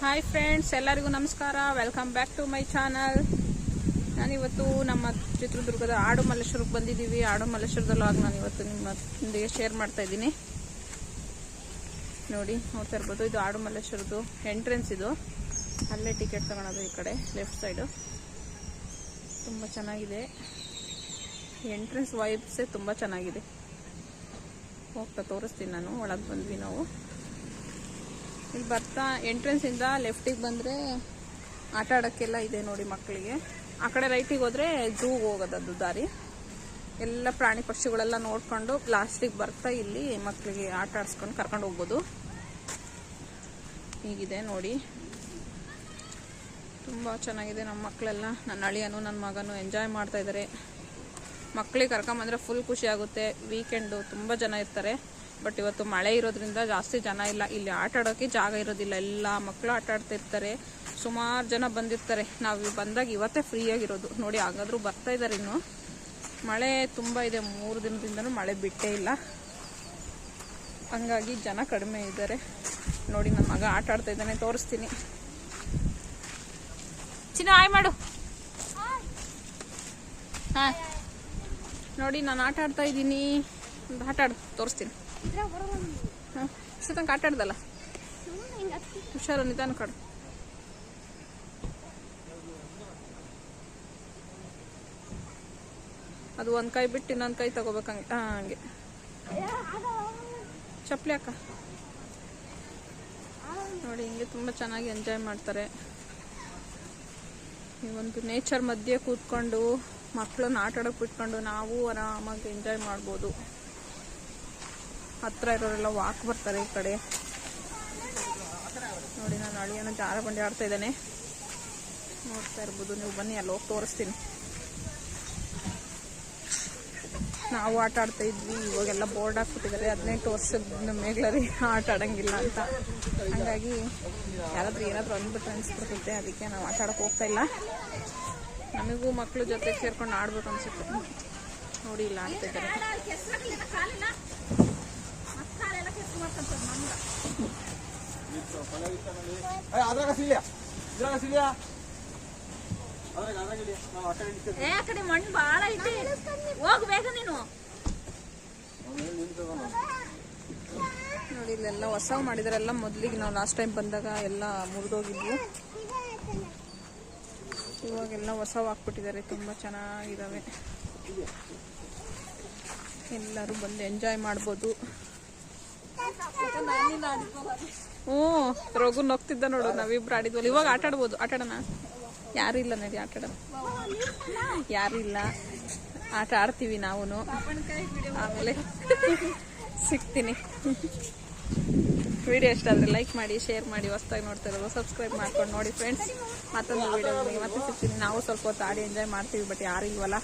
Hi friends, ಎಲ್ಲರಿಗೂ ನಮಸ್ಕಾರ. Welcome back to my channel. ನಾನಿವತ್ತು ನಮ್ಮ ಚಿತ್ರದುರ್ಗದ ಆಡು ಮಲ್ಲೇಶ್ವರಕ್ಕೆ ಬಂದಿದ್ದೀವಿ. ಆಡು ಮಲ್ಲೇಶ್ವರದ ಲಾಗ್ ನಾನು ಇವತ್ತು ನಿಮ್ಮೊಂದಿಗೆ ಶೇರ್ ಮಾಡ್ತಾ ಇದ್ದೀನಿ. ನೋಡ್ತಾ ಇರ್ಬೋದು, ಇದು ಆಡು ಮಲ್ಲೇಶ್ವರದ್ದು ಎಂಟ್ರೆನ್ಸ್. ಇದು ಅಲ್ಲೇ ಟಿಕೆಟ್ ತಗೊಳೋದು. ಈ ಕಡೆ ಲೆಫ್ಟ್ ಸೈಡು ತುಂಬ ಚೆನ್ನಾಗಿದೆ. ಎಂಟ್ರೆನ್ಸ್ ವೈಬ್ಸೇ ತುಂಬ ಚೆನ್ನಾಗಿದೆ. ಹೋಗ್ತಾ ತೋರಿಸ್ತೀನಿ ನಾನು. ಒಳಗೆ ಬಂದ್ವಿ ನಾವು. ಇಲ್ಲಿ ಬರ್ತಾ ಎಂಟ್ರೆನ್ಸ್ ಇಂದ ಲೆಫ್ಟಿಗೆ ಬಂದರೆ ಆಟ ಆಡೋಕ್ಕೆಲ್ಲ ಇದೆ ನೋಡಿ ಮಕ್ಕಳಿಗೆ. ಆ ಕಡೆ ರೈಟಿಗೆ ಹೋದರೆ ಝೂಗೆ ಹೋಗೋದದ್ದು ದಾರಿ. ಎಲ್ಲ ಪ್ರಾಣಿ ಪಕ್ಷಿಗಳೆಲ್ಲ ನೋಡ್ಕೊಂಡು ಲಾಸ್ಟಿಗೆ ಬರ್ತಾ ಇಲ್ಲಿ ಮಕ್ಕಳಿಗೆ ಆಟ ಆಡಿಸ್ಕೊಂಡು ಕರ್ಕೊಂಡು ಹೋಗ್ಬೋದು. ಹೀಗಿದೆ ನೋಡಿ, ತುಂಬ ಚೆನ್ನಾಗಿದೆ. ನಮ್ಮ ಮಕ್ಕಳೆಲ್ಲ, ನನ್ನ ಅಳಿಯನು ನನ್ನ ಮಗನು ಎಂಜಾಯ್ ಮಾಡ್ತಾ ಇದ್ದಾರೆ. ಮಕ್ಕಳಿಗೆ ಕರ್ಕೊಂಬಂದರೆ ಫುಲ್ ಖುಷಿ ಆಗುತ್ತೆ. ವೀಕೆಂಡು ತುಂಬ ಜನ ಇರ್ತಾರೆ. ಬಟ್ ಇವತ್ತು ಮಳೆ ಇರೋದ್ರಿಂದ ಜಾಸ್ತಿ ಜನ ಇಲ್ಲ. ಇಲ್ಲಿ ಆಟ ಆಡೋಕ್ಕೆ ಜಾಗ ಇರೋದಿಲ್ಲ. ಎಲ್ಲ ಮಕ್ಕಳು ಆಟ ಆಡ್ತಾ ಇರ್ತಾರೆ. ಸುಮಾರು ಜನ ಬಂದಿರ್ತಾರೆ. ನಾವು ಬಂದಾಗ ಇವತ್ತೇ ಫ್ರೀಯಾಗಿರೋದು ನೋಡಿ. ಹಾಗಾದರೂ ಬರ್ತಾ ಇದ್ದಾರೆ. ಇನ್ನು ಮಳೆ ತುಂಬ ಇದೆ. 3 ದಿನದಿಂದನೂ ಮಳೆ ಬಿಟ್ಟೇ ಇಲ್ಲ. ಹಂಗಾಗಿ ಜನ ಕಡಿಮೆ ಇದ್ದಾರೆ ನೋಡಿ. ನನ್ನ ಮಗ ಆಟ ಆಡ್ತಾ ಇದ್ದಾನೆ, ತೋರಿಸ್ತೀನಿ. ಚಿನ್ನ ಹಾಯ್ ಮಾಡು. ಹಾಂ ನೋಡಿ, ನಾನು ಆಟ ಆಡ್ತಾ ಇದ್ದೀನಿ. ಒಂದು ಆಟ ಆಡ್ ತೋರಿಸ್ತೀನಿ. ಹಾಂ ಇಷ್ಟೊತ್ತಂಗೆ ಆಟ ಆಡ್ದಲ್ಲ. ಹುಷಾರು, ನಿಧಾನ ಕಾಡು. ಅದು ಒಂದು ಕೈ ಬಿಟ್ಟು ಇನ್ನೊಂದು ಕೈ ತಗೋಬೇಕಂಗೆ. ಹಂಗೆ ಚಪ್ಪಲಿ ಅಕ್ಕ ನೋಡಿ. ಹಿಂಗೆ ತುಂಬ ಚೆನ್ನಾಗಿ ಎಂಜಾಯ್ ಮಾಡ್ತಾರೆ. ಈ ಒಂದು ನೇಚರ್ ಮಧ್ಯೆ ಕೂತ್ಕೊಂಡು ಮಕ್ಕಳನ್ನ ಆಟ ಆಡೋಕೆ ಬಿಟ್ಕೊಂಡು ನಾವು ಆರಾಮಾಗಿ ಎಂಜಾಯ್ ಮಾಡ್ಬೋದು. ಹತ್ರ ಇರೋರೆಲ್ಲ ವಾಕ್ ಬರ್ತಾರೆ ಈ ಕಡೆ ನೋಡಿ. ನಾನು ಅಳಿಯನ ಜಾರ ಬಂಡಿ ಆಡ್ತಾ ಇದ್ದಾನೆ, ನೋಡ್ತಾ ಇರ್ಬೋದು ನೀವು. ಬನ್ನಿ, ಅಲ್ಲಿ ಹೋಗಿ ತೋರಿಸ್ತೀನಿ. ನಾವು ಆಟ ಆಡ್ತಾ ಇದ್ವಿ. ಇವಾಗೆಲ್ಲ ಬೋರ್ಡ್ ಹಾಕ್ಬಿಟ್ಟಿದ್ದಾರೆ. 18 ವರ್ಷದ ಮೇಗ್ಲರಿ ಆಟ ಆಡಂಗಿಲ್ಲ ಅಂತ. ಹಾಗಾಗಿ ಯಾರಾದ್ರೂ ಏನಾದರೂ ಅಂದ್ಬಿಟ್ಟು ಅನಿಸ್ಬಿಡ್ತೈತೆ. ಅದಕ್ಕೆ ನಾವು ಆಟ ಆಡೋಕೆ ಹೋಗ್ತಾ ಇಲ್ಲ. ನಮಗೂ ಮಕ್ಕಳು ಜೊತೆ ಸೇರ್ಕೊಂಡು ಆಡ್ಬೇಕು ಅನ್ಸುತ್ತೆ ನೋಡಿ. ಇಲ್ಲ ಆಡ್ತಾ ಇದ್ದಾರೆ. ಮಣ್ಣು ಬಾಳ ಐತಿ, ಹೋಗ್ಬೇಕ ನೀನು. ನೋಡಿ, ಇಲ್ಲೆಲ್ಲ ಹೊಸವು ಮಾಡಿದಾರೆ. ಎಲ್ಲ ಮೊದಲಿಗೆ ನಾವು ಲಾಸ್ಟ್ ಟೈಮ್ ಬಂದಾಗ ಎಲ್ಲ ಮುರಿದೋಗಿದ್ವು. ಇವಾಗೆಲ್ಲ ಹೊಸವು ಹಾಕ್ಬಿಟ್ಟಿದ್ದಾರೆ. ತುಂಬ ಚೆನ್ನಾಗಿದ್ದಾವೆ. ಎಲ್ಲರೂ ಬಂದು ಎಂಜಾಯ್ ಮಾಡ್ಬೋದು. ರಘು ನೋಗ್ತಿದ್ದ ನೋಡು. ನಾವಿಬ್ರು ಆಡಿದ್ವಲ್ಲ. ಇವಾಗ ಆಟ ಆಡ್ಬೋದು. ಆಟ ಆಡೋಣ. ಯಾರು ಇಲ್ಲ ನಡಿ, ಆಟ ಆಡೋಣ. ಯಾರು ಇಲ್ಲ, ಆಟ ಆಡ್ತೀವಿ ನಾವು. ಆಮೇಲೆ ಸಿಗ್ತೀನಿ. ವಿಡಿಯೋ ಇಷ್ಟ ಆದರೆ ಲೈಕ್ ಮಾಡಿ, ಶೇರ್ ಮಾಡಿ. ಹೊಸದಾಗಿ ನೋಡ್ತಾ ಇರೋದು ಸಬ್ಸ್ಕ್ರೈಬ್ ಮಾಡ್ಕೊಂಡು ನೋಡಿ ಫ್ರೆಂಡ್ಸ್. ಮತ್ತೊಂದು ವಿಡಿಯೋಗೆ ಮತ್ತೆ ಸಿಗ್ತೀನಿ. ನಾವು ಸ್ವಲ್ಪ ಹೊತ್ತು ಆಡಿ ಎಂಜಾಯ್ ಮಾಡ್ತೀವಿ. ಬಟ್ ಯಾರು ಇಲ್ವಲ್ಲ,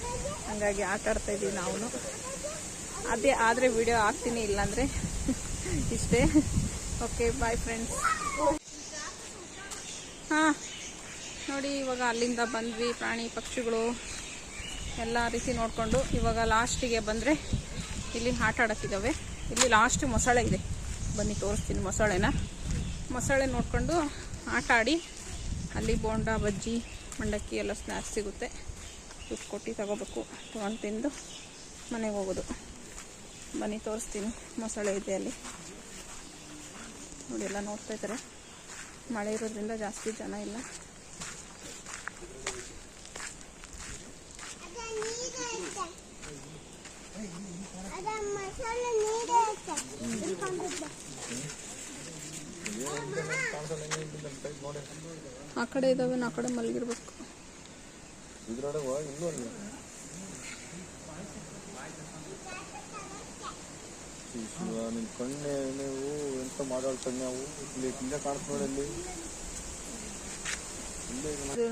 ಹಂಗಾಗಿ ಆಟ ಆಡ್ತಾ ಇದ್ದೀವಿ ನಾವು. ಅದೇ ಆದರೆ ವಿಡಿಯೋ ಹಾಕ್ತೀನಿ, ಇಲ್ಲಾಂದರೆ ಇಷ್ಟೇ. Okay, bye friends. ಹಾಂ ನೋಡಿ, ಇವಾಗ ಅಲ್ಲಿಂದ ಬಂದ್ವಿ. ಪ್ರಾಣಿ ಪಕ್ಷಿಗಳು ಎಲ್ಲ ರೀತಿ ನೋಡಿಕೊಂಡು ಇವಾಗ ಲಾಸ್ಟಿಗೆ ಬಂದರೆ ಇಲ್ಲಿ ಆಟ ಆಡೋಕ್ಕಿದ್ದಾವೆ. ಇಲ್ಲಿ ಲಾಸ್ಟ್ ಮೊಸಳೆ ಇದೆ. ಬನ್ನಿ ತೋರಿಸ್ತೀನಿ ಮೊಸಳೆ ನೋಡಿಕೊಂಡು ಆಟ ಆಡಿ. ಅಲ್ಲಿ ಬೋಂಡ, ಬಜ್ಜಿ, ಮಂಡಕ್ಕಿ ಎಲ್ಲ ಸ್ನ್ಯಾಕ್ಸ್ ಸಿಗುತ್ತೆ. ದುಡ್ಡು ಕೊಟ್ಟು ತಗೋಬೇಕು. ತೊಗೊಂಡು ತಿಂದು ಮನೆಗೆ ಹೋಗೋದು. ಬನ್ನಿ ತೋರಿಸ್ತೀನಿ. ಮೊಸಳೆ ಇದೆ ಅಲ್ಲಿ ನೋಡಿ. ಎಲ್ಲ ನೋಡ್ತಾ ಇದ್ದಾರೆ. ಮಳೆ ಇರೋದ್ರಿಂದ ಜಾಸ್ತಿ ಜನ ಇಲ್ಲ. ಆ ಕಡೆ ಇದಾವೆ, ಆ ಕಡೆ ಮಲಗಿರ್ಬೇಕು. ನಿನ್ ಕಣ್ಣೆ ನೀವು ಎಂತ ಮಾತಾಡ್ತಾನೆ. ನಾವು ಇಲ್ಲಿ ಕಾಣಿಸ್ಕೊಳ್ಳಿ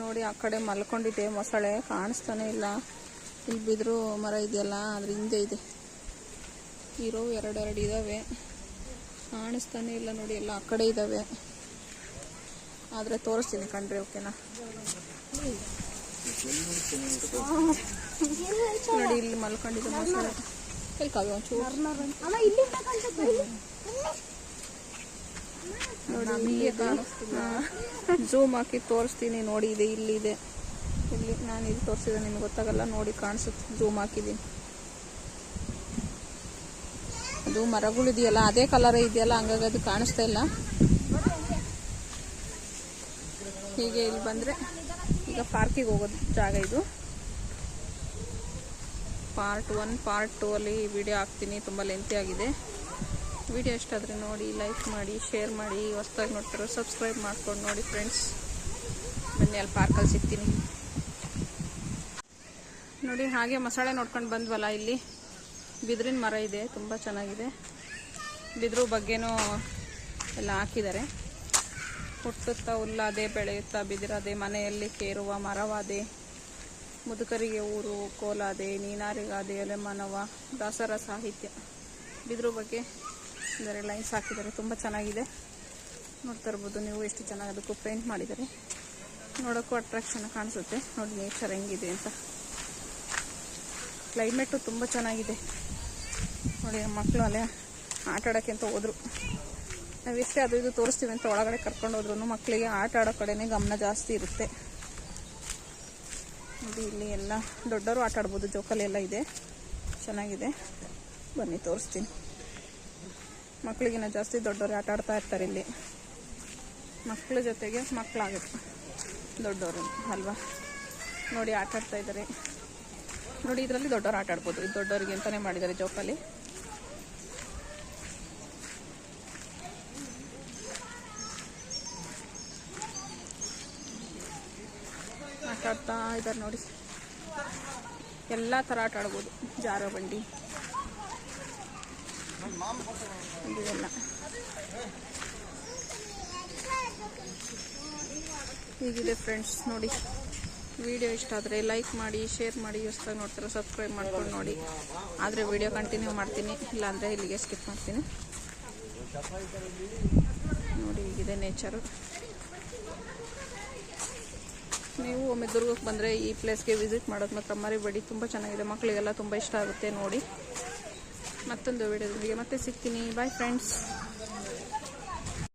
ನೋಡಿ. ಆ ಕಡೆ ಮಲ್ಕೊಂಡಿದೆ ಮೊಸಳೆ, ಕಾಣಿಸ್ತಾನೆ ಇಲ್ಲ. ಇಲ್ಲಿ ಬಿದ್ರು ಮರ ಇದೆಯಲ್ಲ, ಅದ್ರ ಹಿಂದೆ ಇದೆ. ಇರೋ 2 ಇದಾವೆ, ಕಾಣಿಸ್ತಾನೆ ಇಲ್ಲ ನೋಡಿ. ಎಲ್ಲ ಆ ಕಡೆ ಇದ್ದಾವೆ. ಆದರೆ ತೋರಿಸ್ತೀನಿ ಕಣ್ರಿ. ಓಕೆನಾ ನೋಡಿ, ಇಲ್ಲಿ ಮಲ್ಕೊಂಡಿದೆ ಮೊಸಳೆ. ಕೈ ಕಾವಿ ಒಂಚೂರು ನೋಡಿ. ಝೂಮ್ ಹಾಕಿ ತೋರಿಸ್ತೀನಿ ನೋಡಿ. ಇದೆ ಇಲ್ಲಿದೆ, ಇಲ್ಲಿ ನಾನು ಇಲ್ಲಿ ತೋರಿಸಿದ್ರೆ ನಿಮ್ಗೆ ಗೊತ್ತಾಗಲ್ಲ, ನೋಡಿ ಕಾಣಿಸುತ್ತೆ. ಝೂಮ್ ಹಾಕಿದ್ದೀನಿ. ಅದು ಮರಗಳಿದೆಯಲ್ಲ ಅದೇ ಕಲರೇ ಇದೆಯಲ್ಲ, ಹಂಗಾಗಿ ಅದು ಕಾಣಿಸ್ತಾ ಇಲ್ಲ. ಹೀಗೆ ಇಲ್ಲಿ ಬಂದರೆ ಈಗ ಪಾರ್ಕಿಗೆ ಹೋಗೋದು ಜಾಗ ಇದು. ಪಾರ್ಟ್ 1 ಪಾರ್ಟ್ 2 ಅಲ್ಲಿ ವಿಡಿಯೋ ಹಾಕ್ತೀನಿ. ತುಂಬ ಲೆಂತಿ ಆಗಿದೆ. ವಿಡಿಯೋ ಇಷ್ಟ ಆದರೆ ನೋಡಿ, ಲೈಕ್ ಮಾಡಿ, ಶೇರ್ ಮಾಡಿ. ಹೊಸ್ದಾಗಿ ನೋಡ್ತಾರೋ ಸಬ್ಸ್ಕ್ರೈಬ್ ಮಾಡ್ಕೊಂಡು ನೋಡಿ ಫ್ರೆಂಡ್ಸ್. ಬನ್ನಿ, ಅಲ್ಲಿ ಪಾರ್ಕಲ್ಲಿ ಸಿಗ್ತೀನಿ ನೋಡಿ. ಹಾಗೆ ಮಸಾಲೆ ನೋಡ್ಕೊಂಡು ಬಂದ್ವಲ್ಲ, ಇಲ್ಲಿ ಬಿದಿರಿನ ಮರ ಇದೆ, ತುಂಬ ಚೆನ್ನಾಗಿದೆ. ಬಿದಿರು ಬಗ್ಗೆನೂ ಎಲ್ಲ ಹಾಕಿದ್ದಾರೆ. ಹುಟ್ಟುತ್ತಾ ಹುಲ್ಲಾದೆ, ಬೆಳೆಯುತ್ತಾ ಬಿದಿರದೆ, ಮನೆಯಲ್ಲಿ ಕೇರುವ ಮರವಾದೆ, ಮುದುಕರಿಗೆ ಊರು ಕೋಲಾದೆ, ನೀನಾರಿಗಾದೆ ಎಲೆ ಮಾನವ, ದಾಸರ ಸಾಹಿತ್ಯ. ಬಿದಿರು ಬಗ್ಗೆ ಇದರ ಲೈನ್ಸ್ ಹಾಕಿದ್ದಾರೆ, ತುಂಬ ಚೆನ್ನಾಗಿದೆ. ನೋಡ್ತಾ ಇರ್ಬೋದು ನೀವು ಎಷ್ಟು ಚೆನ್ನಾಗಿ ಅದಕ್ಕೂ ಪೇಂಟ್ ಮಾಡಿದ್ದಾರೆ. ನೋಡೋಕ್ಕೂ ಅಟ್ರಾಕ್ಷನ್ ಕಾಣಿಸುತ್ತೆ. ನೋಡಿ ನೇಚರ್ ಹೆಂಗಿದೆ ಅಂತ. ಕ್ಲೈಮೇಟು ತುಂಬ ಚೆನ್ನಾಗಿದೆ ನೋಡಿ. ಮಕ್ಕಳು ಅಲ್ಲೇ ಆಟ ಆಡೋಕ್ಕೆ ಅಂತ ಹೋದ್ರು. ನಾವು ಎಷ್ಟೇ ಅದು ಇದು ತೋರಿಸ್ತೀವಿ ಅಂತ ಒಳಗಡೆ ಕರ್ಕೊಂಡು ಹೋದ್ರೂ ಮಕ್ಕಳಿಗೆ ಆಟ ಆಡೋ ಕಡೆನೇ ಗಮನ ಜಾಸ್ತಿ ಇರುತ್ತೆ. ನೋಡಿ ಇಲ್ಲಿ ಎಲ್ಲ ದೊಡ್ಡವರು ಆಟ ಆಡ್ಬೋದು, ಜೋಕಾಲಿ ಎಲ್ಲ ಇದೆ, ಚೆನ್ನಾಗಿದೆ. ಬನ್ನಿ ತೋರಿಸ್ತೀನಿ. ಮಕ್ಕಳಿಗಿನ್ನ ಜಾಸ್ತಿ ದೊಡ್ಡವರು ಆಟ ಆಡ್ತಾ ಇರ್ತಾರೆ ಇಲ್ಲಿ. ಮಕ್ಕಳ ಜೊತೆಗೆ ಮಕ್ಕಳಾಗುತ್ತೆ ದೊಡ್ಡವರು ಅಲ್ವಾ. ನೋಡಿ ಆಟ ಆಡ್ತಾ ಇದ್ದಾರೆ ನೋಡಿ. ಇದರಲ್ಲಿ ದೊಡ್ಡವರು ಆಟ ಆಡ್ಬೋದು. ಇದು ದೊಡ್ಡವರಿಗೆ ಅಂತಲೇ ಮಾಡಿದ್ದಾರೆ ಜೋಕಾಲಿ. ಆಟ ಆಡ್ತಾ ಇದ್ದಾರೆ ನೋಡಿ. ಎಲ್ಲ ಥರ ಆಟ ಆಡ್ಬೋದು. ಜಾರೋ ಬಂಡಿ ಇದೆಲ್ಲ ಹೀಗಿದೆ ಫ್ರೆಂಡ್ಸ್ ನೋಡಿ. ವಿಡಿಯೋ ಇಷ್ಟ ಆದರೆ ಲೈಕ್ ಮಾಡಿ, ಶೇರ್ ಮಾಡಿ. ಹೊಸದಾಗಿ ನೋಡ್ತಾರೆ ಸಬ್ಸ್ಕ್ರೈಬ್ ಮಾಡ್ಕೊಂಡು ನೋಡಿ. ಆದರೆ ವಿಡಿಯೋ ಕಂಟಿನ್ಯೂ ಮಾಡ್ತೀನಿ, ಇಲ್ಲಾಂದರೆ ಇಲ್ಲಿಗೆ ಸ್ಕಿಪ್ ಮಾಡ್ತೀನಿ. ನೋಡಿ ಹೀಗಿದೆ ನೇಚರು. ನೀವು ಒಮ್ಮೆ ದುರ್ಗಕ್ಕೆ ಬಂದರೆ ಈ ಪ್ಲೇಸ್ಗೆ ವಿಸಿಟ್ ಮಾಡೋದು ಮಾತ್ರ ಮರಿಬೇಡಿ. ತುಂಬ ಚೆನ್ನಾಗಿದೆ, ಮಕ್ಕಳಿಗೆಲ್ಲ ತುಂಬ ಇಷ್ಟ ಆಗುತ್ತೆ ನೋಡಿ. ಮತ್ತೊಂದು ವಿಡಿಯೋದೊಂದಿಗೆ ಮತ್ತೆ ಸಿಗ್ತೀನಿ. Bye friends.